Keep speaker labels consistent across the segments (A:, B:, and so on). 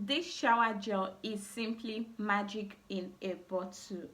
A: This shower gel is simply magic in a bottle.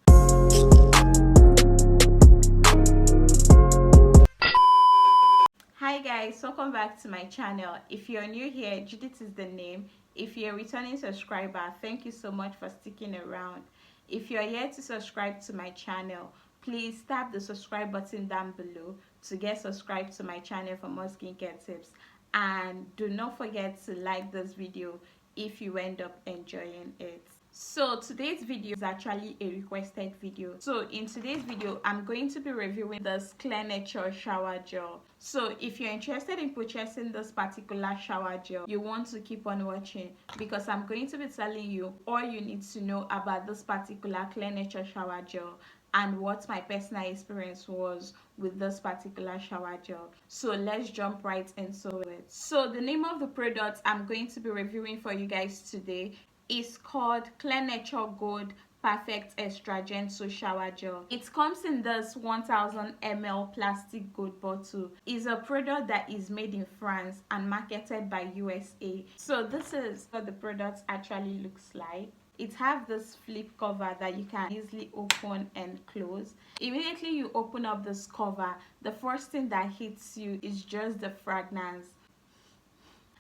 A: Hi guys, welcome back to my channel. If you're new here, Judith is the name. If you're a returning subscriber, thank you so much for sticking around. If you're here to subscribe to my channel, please tap the subscribe button down below to get subscribed to my channel for more skincare tips. And do not forget to like this video if you end up enjoying it. So today's video is actually a requested video. So in today's video, I'm going to be reviewing this Clear Nature shower gel. So if you're interested in purchasing this particular shower gel, you want to keep on watching because I'm going to be telling you all you need to know about this particular Clear Nature shower gel and what my personal experience was with this particular shower gel. So let's jump right into it. So the name of the product I'm going to be reviewing for you guys today is called Clear Nature Gold Perfect Extra Gentle Shower Gel. It comes in this 1000 ml plastic gold bottle. It's a product that is made in France and marketed by USA. So this is what the product actually looks like. It has this flip cover that you can easily open and close. Immediately you open up this cover, the first thing that hits you is just the fragrance.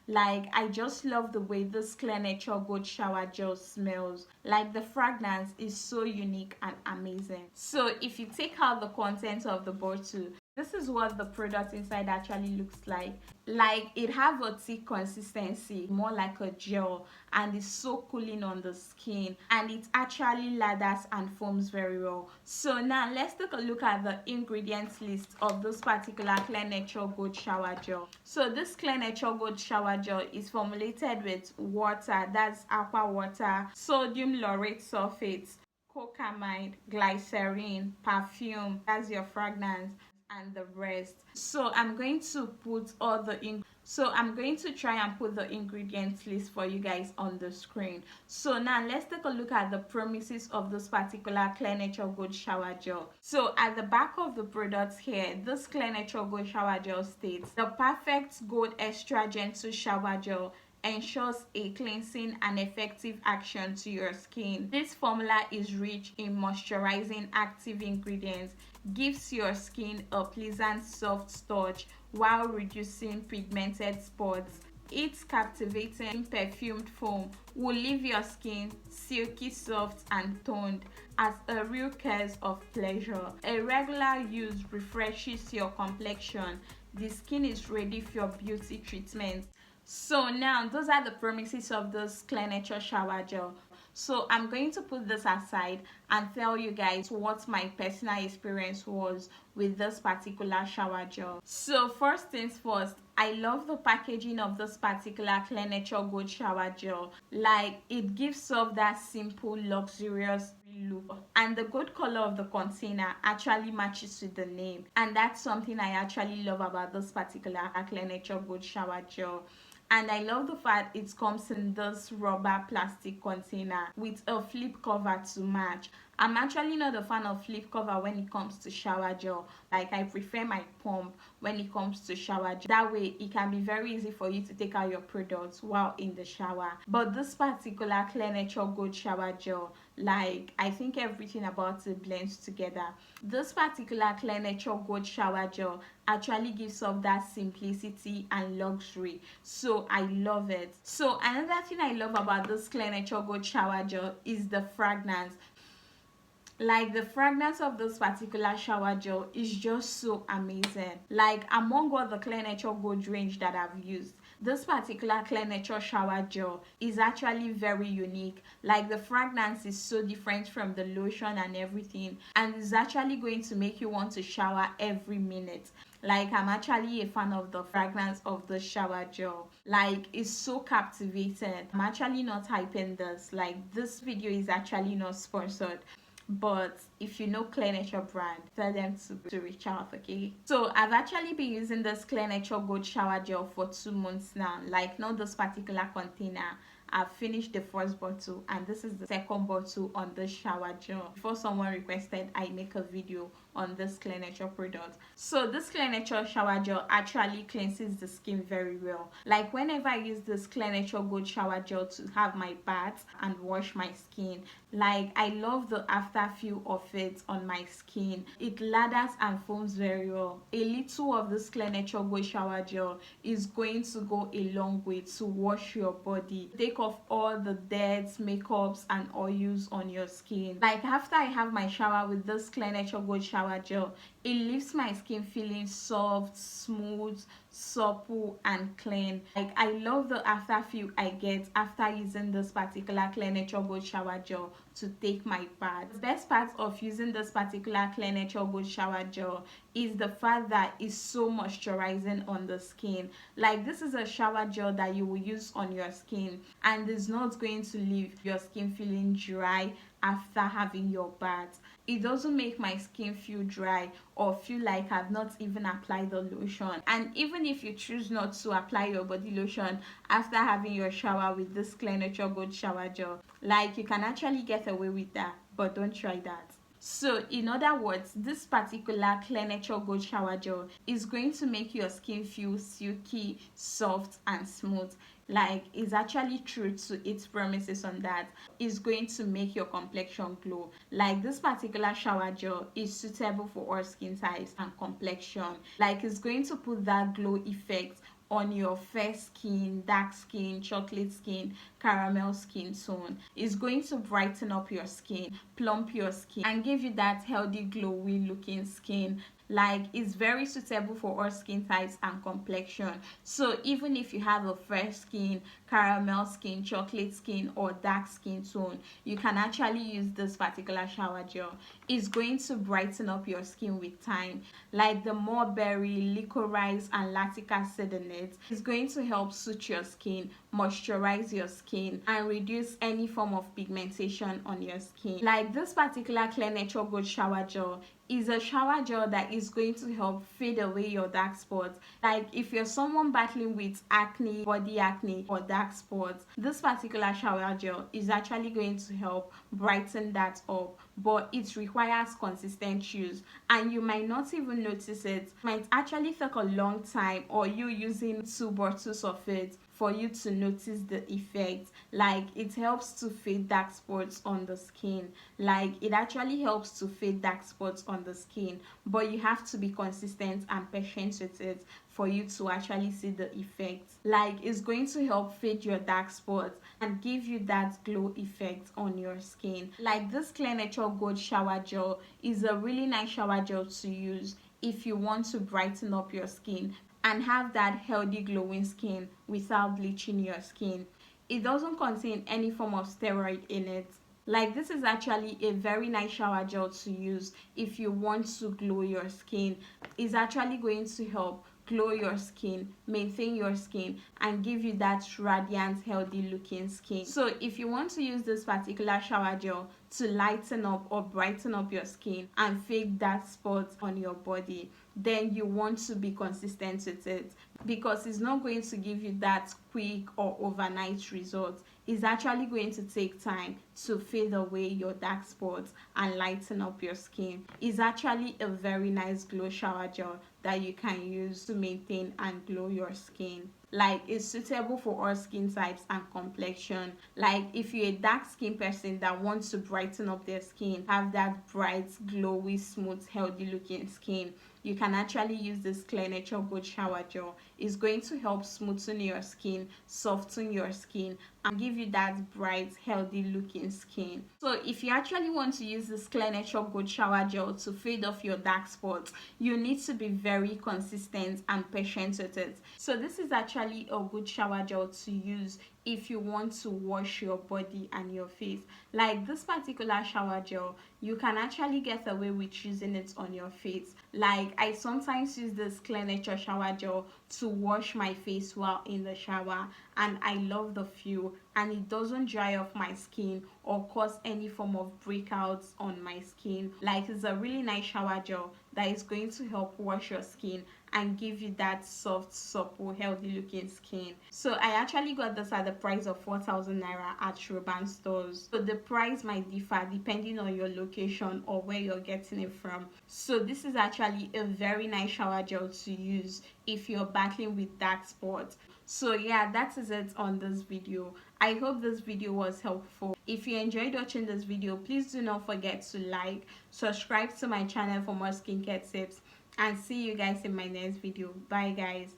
A: Like, I just love the way this Clear Nature Gold shower gel smells. Like, the fragrance is so unique and amazing. So if you take out the contents of the bottle, this is what the product inside actually looks like. Like, it have a thick consistency, more like a gel, and it's so cooling on the skin, and it actually lathers and foams very well. So now let's take a look at the ingredients list of this particular Clear Nature Gold shower gel. So this Clear Nature Gold shower gel is formulated with water, that's aqua water, sodium laurate sulfate, cocamide, glycerin, perfume, that's your fragrance, and the rest. So I'm going to put all the I'm going to try and put the ingredients list for you guys on the screen. So now let's take a look at the premises of this particular Clear Nature Gold shower gel. So at the back of the product here, this Clear Nature Gold shower gel states the perfect gold extra gentle shower gel ensures a cleansing and effective action to your skin. This formula is rich in moisturizing active ingredients, gives your skin a pleasant soft touch while reducing pigmented spots. Its captivating perfumed foam will leave your skin silky soft and toned as a real curse of pleasure. A regular use refreshes your complexion. The skin is ready for your beauty treatment. So now those are the premises of this Clear Nature shower gel. So I'm going to put this aside and tell you guys what my personal experience was with this particular shower gel. So first things first, I love the packaging of this particular Clear Nature Gold shower gel. Like, it gives off that simple, luxurious look, and the gold color of the container actually matches with the name, and that's something I actually love about this particular Clear Nature Gold shower gel. And I love the fact it comes in this rubber plastic container with a flip cover to match. I'm actually not a fan of flip cover when it comes to shower gel. Like, I prefer my pump when it comes to shower gel. That way it can be very easy for you to take out your products while in the shower. But this particular Clear Nature Gold shower gel, like, I think everything about it blends together. This particular Clear Nature Gold shower gel actually gives off that simplicity and luxury. So I love it. So another thing I love about this Clear Nature Gold shower gel is the fragrance. Like, the fragrance of this particular shower gel is just so amazing. Like, among all the Clear Nature Gold range that I've used, this particular Clear Nature shower gel is actually very unique. Like, the fragrance is so different from the lotion and everything, and it's actually going to make you want to shower every minute. Like, I'm actually a fan of the fragrance of the shower gel. Like, it's so captivating. I'm actually not hyping this. Like, this video is actually not sponsored, but if you know Clear Nature brand, tell them to reach out, okay? So I've actually been using this Clear Nature Gold shower gel for 2 months now. Like, not this particular container. I've finished the first bottle and this is the second bottle on the shower gel. Before someone requested I make a video on this Clear Nature product. So this Clear Nature shower gel actually cleanses the skin very well. Like whenever I use this Clear Nature Gold shower gel to have my bath and wash my skin, like I love the after feel of it on my skin. It lathers and foams very well. A little of this Clear Nature Gold shower gel is going to go a long way to wash your body, take off all the dirt, makeups and oils on your skin. Like after I have my shower with this Clear Nature Gold shower gel, it leaves my skin feeling soft, smooth, supple and clean. Like I love the after feel I get after using this particular Clear Nature Gold shower gel to take my bath. The best part of using this particular Clear Nature Gold shower gel is the fact that it's so moisturizing on the skin. Like this is a shower gel that you will use on your skin and is not going to leave your skin feeling dry after having your bath. It doesn't make my skin feel dry or feel like I've not even applied the lotion. And even if you choose not to apply your body lotion after having your shower with this Clear Nature Gold shower gel, like you can actually get away with that, but don't try that. So in other words, this particular Clear Nature Gold shower gel is going to make your skin feel silky, soft and smooth. Like it's actually true to its promises on that. It's going to make your complexion glow. Like this particular shower gel is suitable for all skin types and complexion. Like it's going to put that glow effect on your fair skin, dark skin, chocolate skin, caramel skin tone. It's going to brighten up your skin, plump your skin and give you that healthy glowy looking skin. Like it's very suitable for all skin types and complexion. So even if you have a fair skin, caramel skin, chocolate skin or dark skin tone, you can actually use this particular shower gel. It's going to brighten up your skin with time. Like the mulberry, licorice and lactic acid in it is going to help soothe your skin, moisturize your skin and reduce any form of pigmentation on your skin. Like this particular Clear Nature Gold shower gel is a shower gel that is going to help fade away your dark spots. Like if you're someone battling with acne, body acne or dark spots, this particular shower gel is actually going to help brighten that up, but it requires consistent use and you might not even notice it. It might actually take a long time or you using 2 bottles of it for you to notice the effect. Like it helps to fade dark spots on the skin. Like it actually helps to fade dark spots on the skin, but you have to be consistent and patient with it for you to actually see the effect. Like it's going to help fade your dark spots and give you that glow effect on your skin. Like this Clear Nature Gold shower gel is a really nice shower gel to use if you want to brighten up your skin and have that healthy glowing skin without bleaching your skin. It doesn't contain any form of steroid in it. Like this is actually a very nice shower gel to use if you want to glow your skin. It's actually going to help glow your skin, maintain your skin and give you that radiant healthy looking skin. So if you want to use this particular shower gel to lighten up or brighten up your skin and fade dark spots on your body, then you want to be consistent with it because it's not going to give you that quick or overnight result. It's actually going to take time to fade away your dark spots and lighten up your skin. It's actually a very nice glow shower gel that you can use to maintain and glow your skin. Like it's suitable for all skin types and complexion. Like if you're a dark skin person that wants to brighten up their skin, have that bright, glowy, smooth, healthy looking skin, you can actually use this Clear Nature Gold shower gel. It's going to help smoothen your skin, soften your skin and give you that bright, healthy looking skin. So if you actually want to use this Clear Nature Gold shower gel to fade off your dark spots, you need to be very consistent and patient with it. So this is actually a good shower gel to use if you want to wash your body and your face. Like this particular shower gel, you can actually get away with using it on your face. Like I sometimes use this Clear Nature shower gel to wash my face while in the shower and I love the feel and it doesn't dry off my skin or cause any form of breakouts on my skin. Like it's a really nice shower gel that is going to help wash your skin and give you that soft, supple, healthy looking skin. So I actually got this at the price of 4,000 naira at Roban stores. So the price might differ depending on your location or where you're getting it from. So this is actually a very nice shower gel to use if you're battling with dark spots. So yeah, that is it on this video. I hope this video was helpful. If you enjoyed watching this video, please do not forget to like, subscribe to my channel for more skincare tips, and see you guys in my next video. Bye guys.